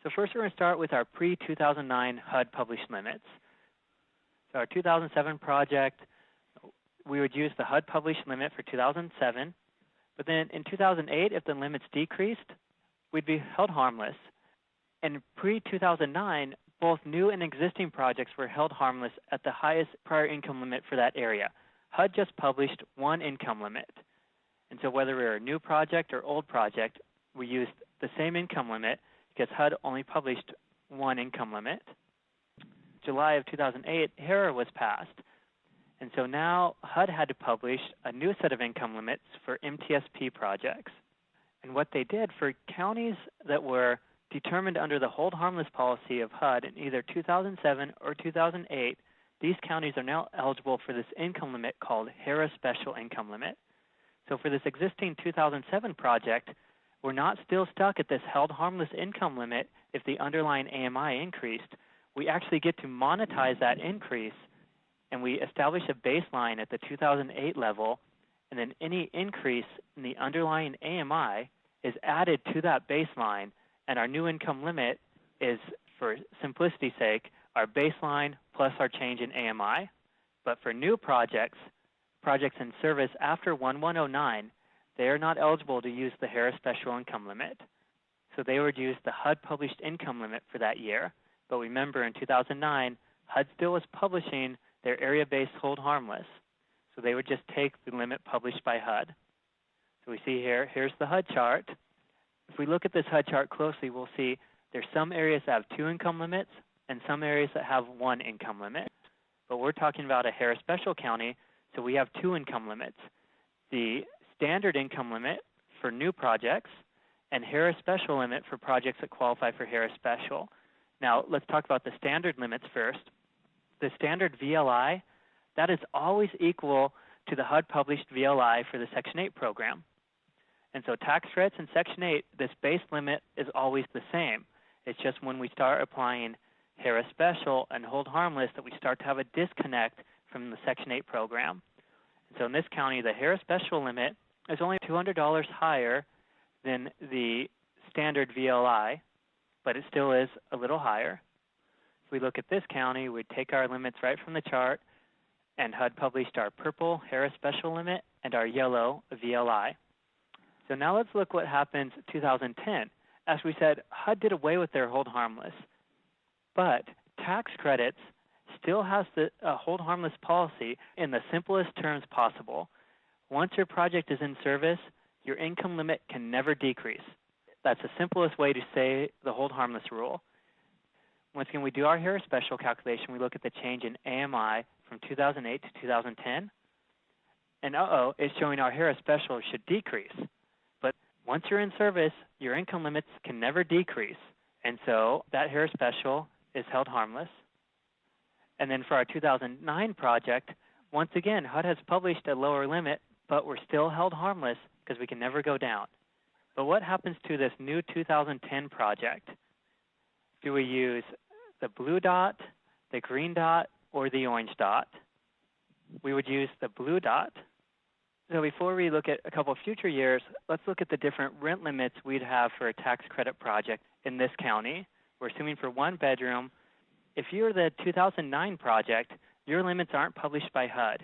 So first we're going to start with our pre-2009 HUD-published limits. So our 2007 project, we would use the HUD-published limit for 2007, but then in 2008, if the limits decreased, we'd be held harmless. And pre-2009, both new and existing projects were held harmless at the highest prior income limit for that area. HUD just published one income limit. And so whether we're a new project or old project, we used the same income limit because HUD only published one income limit. July of 2008, HERA was passed. And so now HUD had to publish a new set of income limits for MTSP projects. And what they did for counties that were determined under the hold harmless policy of HUD in either 2007 or 2008, these counties are now eligible for this income limit called HERA Special Income Limit. So for this existing 2007 project, we're not still stuck at this held harmless income limit if the underlying AMI increased. We actually get to monetize that increase, and we establish a baseline at the 2008 level, and then any increase in the underlying AMI is added to that baseline, and our new income limit is, for simplicity's sake, our baseline plus our change in AMI. But for new projects in service after 1109, they are not eligible to use the HERA Special Income Limit. So they would use the HUD-published income limit for that year. But remember, in 2009, HUD still was publishing their area-based hold harmless. So they would just take the limit published by HUD. So we see here, here's the HUD chart. If we look at this HUD chart closely, we'll see there's some areas that have two income limits and some areas that have one income limit. But we're talking about a HERA Special county, so we have two income limits. The standard income limit for new projects and HERA Special limit for projects that qualify for HERA Special. Now, let's talk about the standard limits first. The standard VLI, that is always equal to the HUD-published VLI for the Section 8 program. And so tax credits in Section 8, this base limit is always the same. It's just when we start applying HERA Special and hold harmless that we start to have a disconnect from the Section 8 program. And so in this county, the HERA Special limit is only $200 higher than the standard VLI, but it still is a little higher. If we look at this county, we'd take our limits right from the chart, and HUD published our purple HERA Special limit and our yellow VLI. So now let's look what happens in 2010. As we said, HUD did away with their hold harmless, but tax credits still has the hold harmless policy in the simplest terms possible. Once your project is in service, your income limit can never decrease. That's the simplest way to say the hold harmless rule. Once again, we do our HERA Special calculation. We look at the change in AMI from 2008 to 2010. And it's showing our HERA Special should decrease. But once you're in service, your income limits can never decrease. And so that HERA Special is held harmless. And then for our 2009 project, once again, HUD has published a lower limit, but we're still held harmless because we can never go down. But what happens to this new 2010 project? Do we use the blue dot, the green dot, or the orange dot? We would use the blue dot. So before we look at a couple of future years, let's look at the different rent limits we'd have for a tax credit project in this county. We're assuming for one bedroom. If you're the 2009 project, your limits aren't published by HUD.